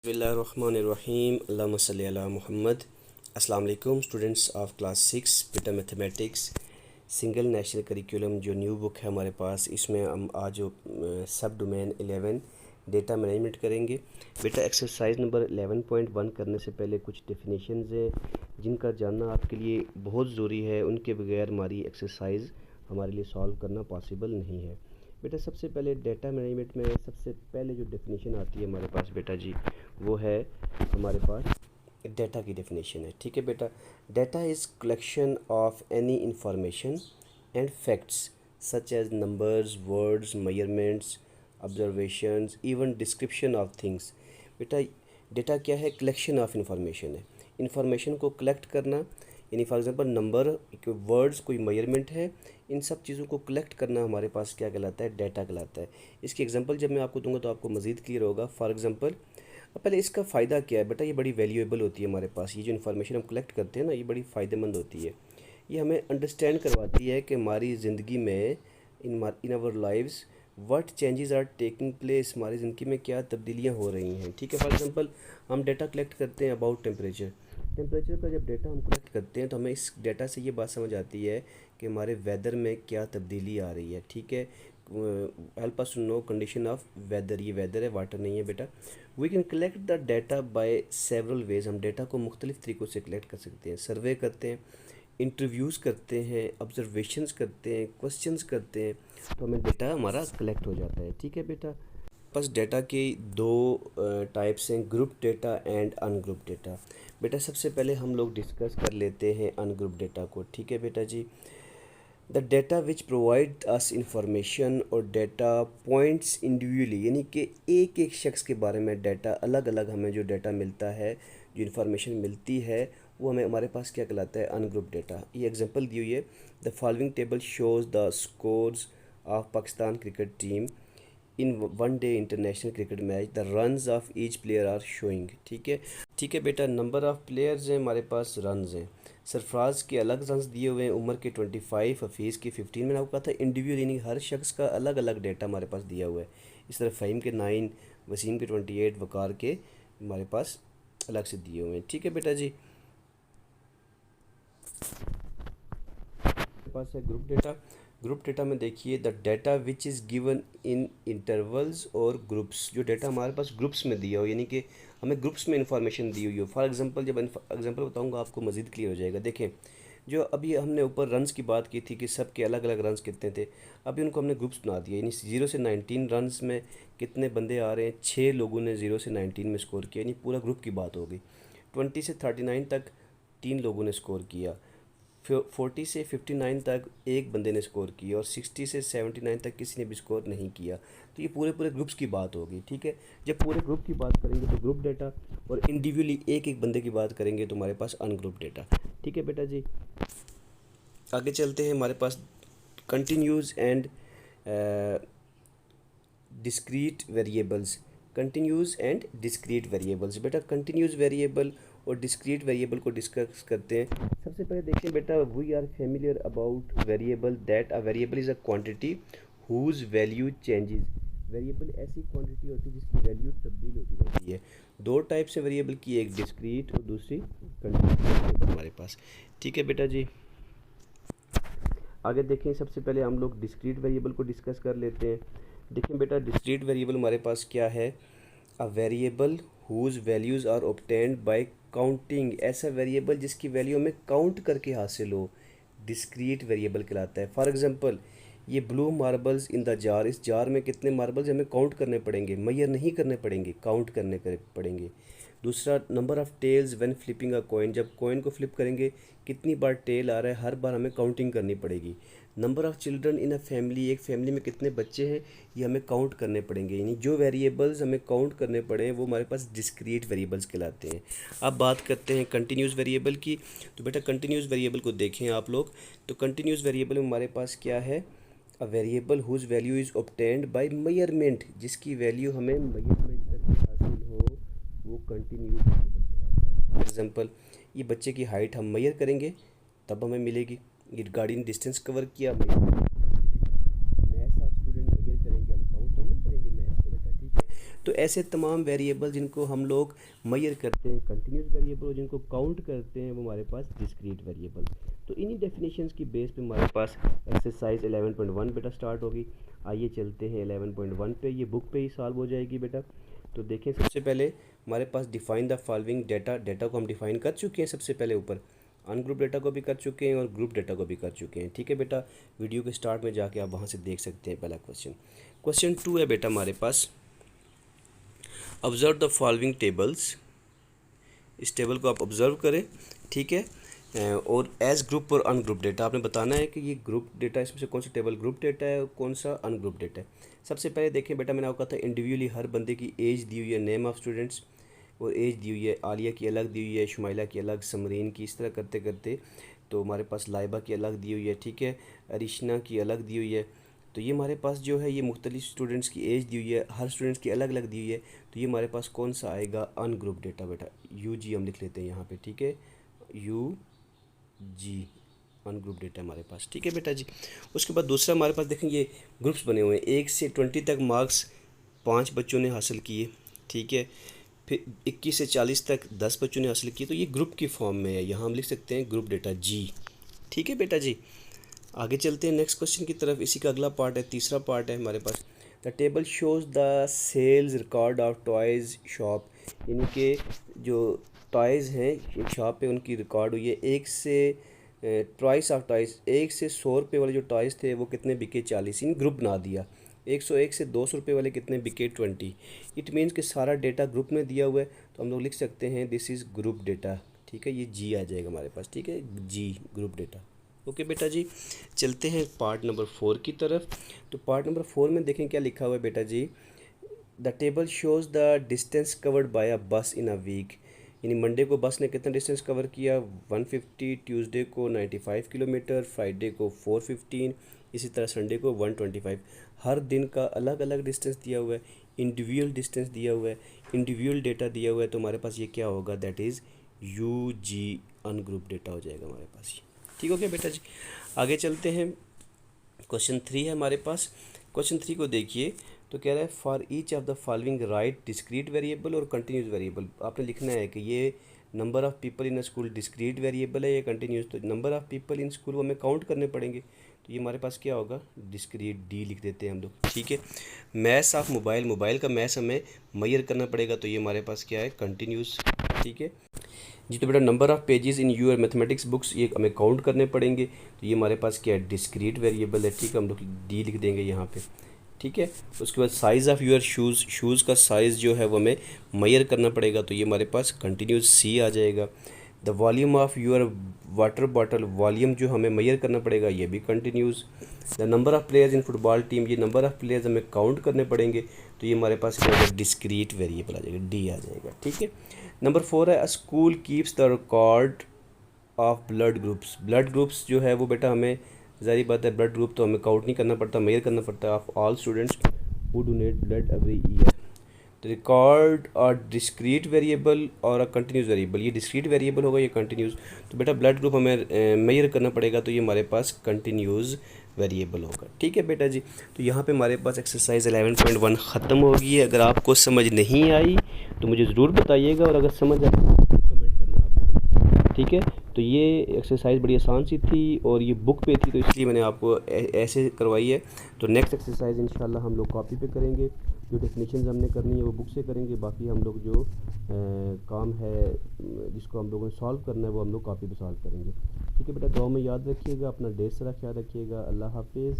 बिस्मिल्लाहिर्रहमानिर्रहीम अल्लाहुम्मा सल्ली अला मुहम्मद। अस्सलाम वालेकुम स्टूडेंट्स ऑफ क्लास 6 बेटा मैथमेटिक्स सिंगल नेशनल करिकुलम जो न्यू बुक है हमारे पास, इसमें हम आज सब डोमेन 11 डेटा मैनेजमेंट करेंगे। बेटा एक्सरसाइज नंबर 11.1 करने से पहले कुछ डेफिनेशंस हैं जिनका जानना आपके लिए बहुत ज़रूरी है। उनके बगैर हमारी एक्सरसाइज हमारे लिए सॉल्व करना पॉसिबल नहीं है। बेटा सबसे पहले डेटा मैनेजमेंट में सबसे पहले जो डेफिनेशन आती है हमारे पास बेटा जी, वो है हमारे पास डेटा की डेफिनेशन है। ठीक है बेटा, data is collection of any information and facts such as numbers, words, measurements, observations, even description of things. बेटा डेटा क्या है? कलेक्शन ऑफ इंफॉर्मेशन है। इंफॉर्मेशन को कलेक्ट करना, यानी फॉर एग्जांपल नंबर, वर्ड्स, कोई मेजरमेंट है, इन सब चीज़ों को कलेक्ट करना हमारे पास क्या कहलाता है? डेटा कहलाता है। इसकी एग्जांपल जब मैं आपको दूंगा तो आपको मज़ीद क्लियर होगा। फॉर एग्जांपल पहले इसका फ़ायदा क्या है बेटा? ये बड़ी वैल्यूएबल होती है हमारे पास। ये जो इन्फॉर्मेशन हम कलेक्ट करते हैं ना, ये बड़ी फ़ायदेमंद होती है। ये हमें अंडरस्टैंड करवाती है कि हमारी ज़िंदगी में in our lives what changes are taking place, हमारी ज़िंदगी में क्या तब्दीलियाँ हो रही हैं। ठीक है, फॉर एग्जांपल हम डेटा कलेक्ट करते हैं अबाउट टेम्परेचर का जब डेटा हम कलेक्ट करते हैं तो हमें इस डेटा से ये बात समझ आती है कि हमारे वेदर में क्या तब्दीली आ रही है। ठीक है, help us to know condition of weather. ये वेदर है, वाटर नहीं है बेटा। We can collect the data by several ways. हम डेटा को मुख्तलिफ तरीक़ों से कलेक्ट कर सकते हैं। सर्वे करते हैं, इंटरव्यूज़ करते हैं, ऑब्जर्वेशंस करते हैं, क्वेश्चंस करते हैं, तो हमें डेटा हमारा कलेक्ट हो जाता है। ठीक है बेटा, बस डेटा के दो टाइप्स हैं, group data and ungroup data. बेटा सबसे पहले हम लोग डिस्कस कर लेते हैं अनग्रुप डेटा को। ठीक है बेटा जी, the data which provide us information और डेटा पॉइंट्स इंडिविजुअली, यानी कि एक एक शख्स के बारे में डाटा अलग अलग हमें जो डाटा मिलता है, जो इन्फॉर्मेशन मिलती है, वो हमें हमारे पास क्या कहलाता है? Ungroup data. ये एग्जांपल दी हुई है, the following table shows the scores of Pakistan cricket team in one day international cricket match, the runs of each player are showing. ठीक है बेटा, नंबर ऑफ़ प्लेयर्स हैं हमारे पास, रन्स हैं। सरफराज के अलग रन्स दिए हुए हैं, उमर के 25, हफीज़ के 15। मैंने आपको कहा था इंडिविजुअल, यानी हर शख्स का अलग अलग डेटा हमारे पास दिया हुआ है। इस तरह फ़हीम के 9, वसीम के 28, वकार के हमारे पास अलग से दिए हुए हैं। ठीक है बेटा जी, पास है ग्रुप डेटा। ग्रुप डेटा में देखिए, the data which is given in intervals और ग्रुप्स। जो डेटा हमारे पास ग्रुप्स में दिया हो, यानी कि हमें ग्रुप्स में इंफॉर्मेशन दी हुई हो। फॉर एग्जांपल जब एग्जांपल बताऊंगा आपको मज़ीद क्लियर हो जाएगा। देखें, जो अभी हमने ऊपर रन्स की बात की थी कि सब के अलग अलग रन्स कितने थे, अभी उनको हमने ग्रुप्स बना दिया, यानी 0 से 19 रन्स में कितने बंदे आ रहे हैं? 6 लोगों ने 0 से 19 में स्कोर किया, यानी पूरा ग्रुप की बात हो गई। 20 से 39 तक 3 लोगों ने स्कोर किया। 40 से 59 तक एक बंदे ने स्कोर किया, और 60 से 79 तक किसी ने भी स्कोर नहीं किया। तो ये पूरे पूरे ग्रुप्स की बात होगी। ठीक है, जब पूरे ग्रुप की बात करेंगे तो ग्रुप डेटा, और इंडिविजुअली एक एक बंदे की बात करेंगे तो हमारे पास अनग्रुप डेटा। ठीक है बेटा जी, आगे चलते हैं। हमारे पास continuous and discrete variables. Continuous and discrete variables. बेटा कंटिन्यूस वेरिएबल और डिस्क्रीट वेरिएबल को डिस्कस करते हैं। सबसे पहले देखिए बेटा, we are familiar about variable that a variable is a quantity whose value changes. Variable ऐसी क्वांटिटी होती है जिसकी वैल्यू तब्दील होती रहती है। दो टाइप से वेरिएबल की, एक डिस्क्रीट और दूसरी कंटिन्यूस वेरिएबल हमारे पास। ठीक है बेटा जी, आगे देखें। सबसे पहले हम लोग डिस्क्रीट वेरिएबल को डिस्कस कर लेते हैं। देखिए बेटा, डिस्क्रीट वेरिएबल हमारे पास क्या है? A variable whose values are obtained by counting. ऐसा वेरिएबल जिसकी वैल्यू हमें काउंट करके हासिल हो, डिस्क्रीट वेरिएबल कहलाता है। फॉर एग्जांपल, ये blue marbles in the jar, इस जार में कितने मार्बल्स हमें काउंट करने पड़ेंगे, मेजर नहीं करने पड़ेंगे, काउंट करने पड़ेंगे। दूसरा, number of tails when flipping a coin, जब कॉइन को फ्लिप करेंगे कितनी बार टेल आ रहा है, हर बार हमें काउंटिंग करनी पड़ेगी। Number of children in a family, एक फैमिली में कितने बच्चे हैं, ये हमें काउंट करने पड़ेंगे। यानी जो वेरिएबल्स हमें काउंट करने पड़े वो हमारे पास डिस्क्रीट वेरिएबल्स कहलाते हैं। अब बात करते हैं कंटिन्यूस वेरिएबल की। तो बेटा कंटिन्यूस वेरिएबल को देखें आप लोग, तो कंटिन्यूस वेरिएबल में हमारे पास क्या है? A variable whose value is obtained by measurement, जिसकी वैल्यू हमें मेजरमेंट करके हासिल हो, वो कंटिन्यूस वेरिएबल कहलाता है। फॉर एग्जांपल, ये बच्चे की हाइट हम मेजर करेंगे तब हमें मिलेगी। ये गाड़ी ने डिस्टेंस कवर किया, मैथ्स आप स्टूडेंट मेजर करेंगे, हम काउंट नहीं करेंगे मैथ्स को बेटा। ठीक है, तो ऐसे तमाम वेरिएबल जिनको हम लोग मेजर करते हैं कंटिन्यूस वेरिएबल, और जिनको काउंट करते हैं वो हमारे पास डिस्क्रीट वेरिएबल। तो इन्हीं डेफिनेशंस की बेस पे हमारे पास एक्सरसाइज 11.1 बेटा स्टार्ट होगी। आइए चलते हैं 11.1 पे, ये बुक पे ही सॉल्व हो जाएगी बेटा। तो देखें सबसे पहले हमारे पास define the following data, data को हम डिफाइन कर चुके हैं सबसे पहले ऊपर, अनग्रुप डेटा को भी कर चुके हैं और ग्रुप डेटा को भी कर चुके हैं। ठीक है बेटा, वीडियो के स्टार्ट में जाके आप वहाँ से देख सकते हैं पहला क्वेश्चन। क्वेश्चन 2 है बेटा हमारे पास, ऑब्जर्व द फॉलोइंग टेबल्स, इस टेबल को आप ऑब्जर्व करें। ठीक है, और एज ग्रुप और अनग्रुप डेटा आपने बताना है कि ये ग्रुप डेटा, इसमें से कौन सा टेबल ग्रुप डेटा है और कौन सा अनग्रुप डेटा है। सबसे पहले देखें बेटा, मैंने आपको कहा था इंडिविजुअली हर बंदे की एज दी हुई है, नेम ऑफ़ स्टूडेंट्स और एज दी हुई है, आलिया की अलग दी हुई है, शुमाइला की अलग, समरीन की, इस तरह करते करते तो हमारे पास लाइबा की अलग दी हुई है। ठीक है, अरिशना की अलग दी हुई है। तो ये हमारे पास जो है ये मुख्तलिफ स्टूडेंट्स की एज दी हुई है, हर स्टूडेंट्स की अलग अलग दी हुई है। तो ये हमारे पास कौन सा आएगा, अनग्रुप डेटा बेटा, यू जी हम लिख लेते हैं यहाँ पे। ठीक है, यू जी अनग्रुप डेटा हमारे पास। ठीक है बेटा जी। उसके बाद दूसरा हमारे पास देखें ये ग्रुप्स बने हुए हैं, 1 से 20 तक मार्क्स 5 बच्चों ने हासिल किए। ठीक है, फिर 21 से 40 तक 10 बच्चों ने हासिल किए। तो ये ग्रुप की फॉर्म में है, यहाँ हम लिख सकते हैं ग्रुप डेटा जी। ठीक है बेटा जी, आगे चलते हैं नेक्स्ट क्वेश्चन की तरफ। इसी का अगला पार्ट है, तीसरा पार्ट है हमारे पास, the table shows the sales record of toys shop, यानी कि जो टॉयज़ हैं एक शॉप पे उनकी रिकॉर्ड हुई है। 1 से प्राइस ऑफ टॉयज़, 1 से 100 रुपये वाले जो टॉयज़ थे वो कितने बिके, 40, इन ग्रुप बना दिया। 101 से 200 रुपये वाले कितने बिके, 20। इट मीन्स कि सारा डेटा ग्रुप में दिया हुआ है, तो हम लोग लिख सकते हैं दिस इज़ ग्रुप डेटा। ठीक है, ये जी आ जाएगा हमारे पास। ठीक है, जी ग्रुप डेटा। ओके बेटा जी, चलते हैं पार्ट नंबर 4 की तरफ। तो पार्ट नंबर 4 में देखें क्या लिखा हुआ है बेटा जी, the table shows the distance covered by a bus in a week, यानी मंडे को बस ने कितना डिस्टेंस कवर किया, 150, ट्यूसडे को 95 किलोमीटर, फ्राइडे को 415, इसी तरह संडे को 125। हर दिन का अलग अलग डिस्टेंस दिया हुआ है, इंडिविजुअल डिस्टेंस दिया हुआ है, इंडिविजुअल डेटा दिया हुआ है। तो हमारे पास ये क्या होगा, दैट इज़ यू जी अनग्रुप डेटा हो जाएगा हमारे पास। ठीक हो गया बेटा जी, आगे चलते हैं। क्वेश्चन 3 है हमारे पास। क्वेश्चन 3 को देखिए, तो कह रहा है for each of the following right discrete variable और कंटिन्यूस वेरिएबल। आपने लिखना है कि ये number of people in a school discrete variable है या कंटिन्यूस। तो number of people in school वो हमें काउंट करने पड़ेंगे, तो ये हमारे पास क्या होगा, डिस्क्रीट, डी लिख देते हैं हम लोग। ठीक है, मैथ्स ऑफ मोबाइल, मोबाइल का मैथ्स हमें मेजर करना पड़ेगा, तो ये हमारे पास क्या है, कंटिन्यूस। ठीक है जी। तो बेटा number of pages in your mathematics books, ये हमें काउंट करने पड़ेंगे, तो ये हमारे पास क्या है, डिस्क्रीट वेरिएबल है। ठीक है, हम लोग डी लिख देंगे यहाँ पे। ठीक है, उसके बाद size of your shoes, shoes का साइज़ जो है वो हमें मेजर करना पड़ेगा, तो ये हमारे पास कंटिन्यूस सी आ जाएगा। The volume of your water bottle, volume जो हमें मेजर करना पड़ेगा, ये भी continuous. The number of players in football team, ये नंबर ऑफ़ प्लेयर्स हमें काउंट करने पड़ेंगे, तो ये हमारे पास क्या होगा, डिस्क्रीट वेरिएबल आ जाएगा, डी आ जाएगा। ठीक है, नंबर 4 है, अ school keeps the record of blood groups. Blood groups जो है वो बेटा हमें, ज़ाहिर बात है, ब्लड ग्रुप तो हमें काउंट नहीं करना पड़ता, मेजर करना पड़ता है, of all students who donate blood every year. तो रिकॉर्ड और डिस्क्रीट वेरिएबल और अ कंटिन्यूस वेरिएबल, ये डिस्क्रीट वेरिएबल होगा, ये कंटिन्यूस। तो बेटा ब्लड ग्रुप हमें मेजर करना पड़ेगा, तो ये हमारे पास कंटिन्यूस वेरिएबल होगा। ठीक है बेटा जी, तो यहाँ पे हमारे पास एक्सरसाइज 11.1 ख़त्म होगी है। अगर आपको समझ नहीं आई तो मुझे ज़रूर बताइएगा, और अगर समझ आई तो कमेंट करना आप। ठीक है, तो ये एक्सरसाइज बड़ी आसान सी थी और ये बुक पे थी, तो इसलिए मैंने आपको ऐसे करवाई है। तो नेक्स्ट एक्सरसाइज इंशाल्लाह हम लोग कॉपी पे करेंगे, जो डेफिनेशन हमने करनी है वो बुक से करेंगे, बाकी हम लोग जो काम है जिसको हम लोगों ने सॉल्व करना है वो हम लोग कॉपी पे सॉल्व करेंगे। ठीक है बेटा, दुआ में याद रखिएगा, अपना ढेर सारा ख्याल रखिएगा। अल्लाह हाफिज़।